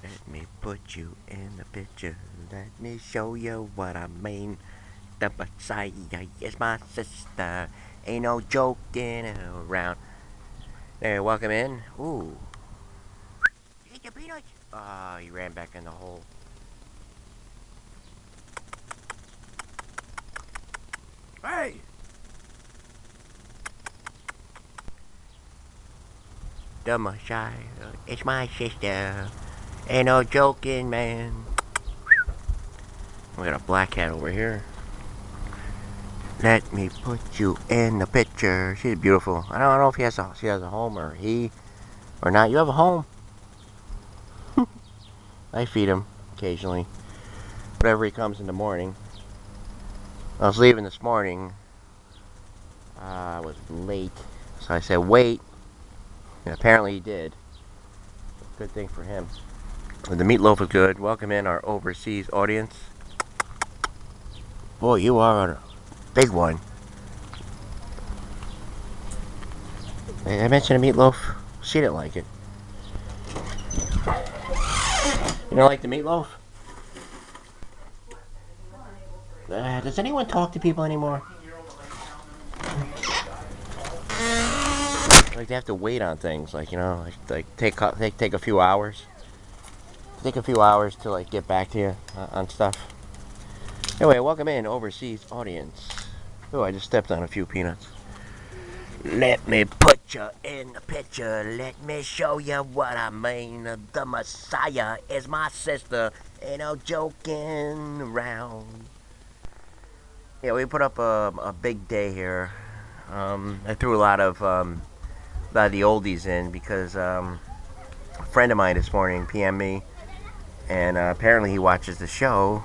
Let me put you in the picture. Let me show you what I mean. The Messiah is my sister. Ain't no joking around. There, welcome in. Ooh. Eat the peanuts. Ah, he ran back in the hole. Hey! The Messiah is my sister. Ain't no joking, man. We got a black cat over here. Let me put you in the picture. She's beautiful. I don't know if she has a home or he or not. You have a home? I feed him occasionally. Whenever he comes in the morning. I was leaving this morning. I was late. So I said, wait. And apparently he did. Good thing for him. The meatloaf is good. Welcome in our overseas audience. Boy, you are a big one. I mentioned a meatloaf. She didn't like it. You don't like the meatloaf? Does anyone talk to people anymore? Like they have to wait on things, like take a few hours. Take a few hours to like get back to you on stuff. Anyway, welcome in overseas audience. Oh, I just stepped on a few peanuts. Let me put you in the picture. Let me show you what I mean. The Messiah is my sister. Ain't no joking around. Yeah, we put up a big day here. I threw a lot of the oldies in because a friend of mine this morning PM'd me, and apparently he watches the show.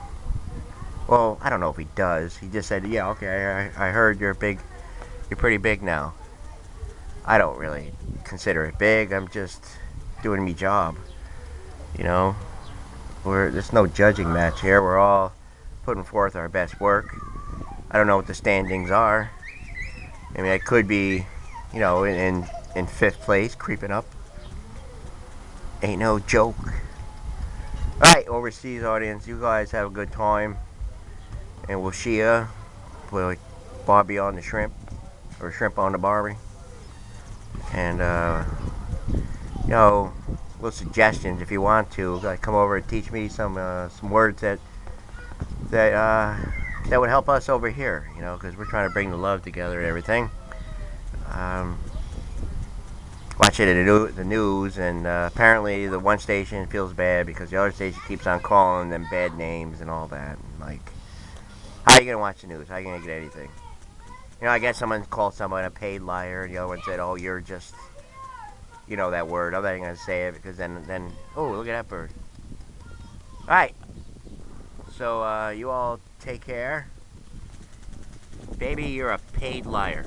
Well, I don't know if he does. He just said, "Yeah, okay, I heard you're big. You're pretty big now." I don't really consider it big. I'm just doing me job. You know, there's no judging match here. We're all putting forth our best work. I don't know what the standings are. I mean, I could be, in fifth place, creeping up. Ain't no joke. Alright, overseas audience, you guys have a good time. And we'll see ya with Bobby on the shrimp. Or shrimp on the Barbie. And, little suggestions if you want to. Come over and teach me some words that would help us over here. Because we're trying to bring the love together and everything. Watching the news, and apparently the one station feels bad because the other station keeps on calling them bad names and all that. Like, how are you gonna watch the news? How are you gonna get anything? I guess someone called someone a paid liar, and the other one said, "Oh, you're just," that word. I'm not even gonna say it because then, oh, look at that bird. All right. So you all take care. Baby, you're a paid liar.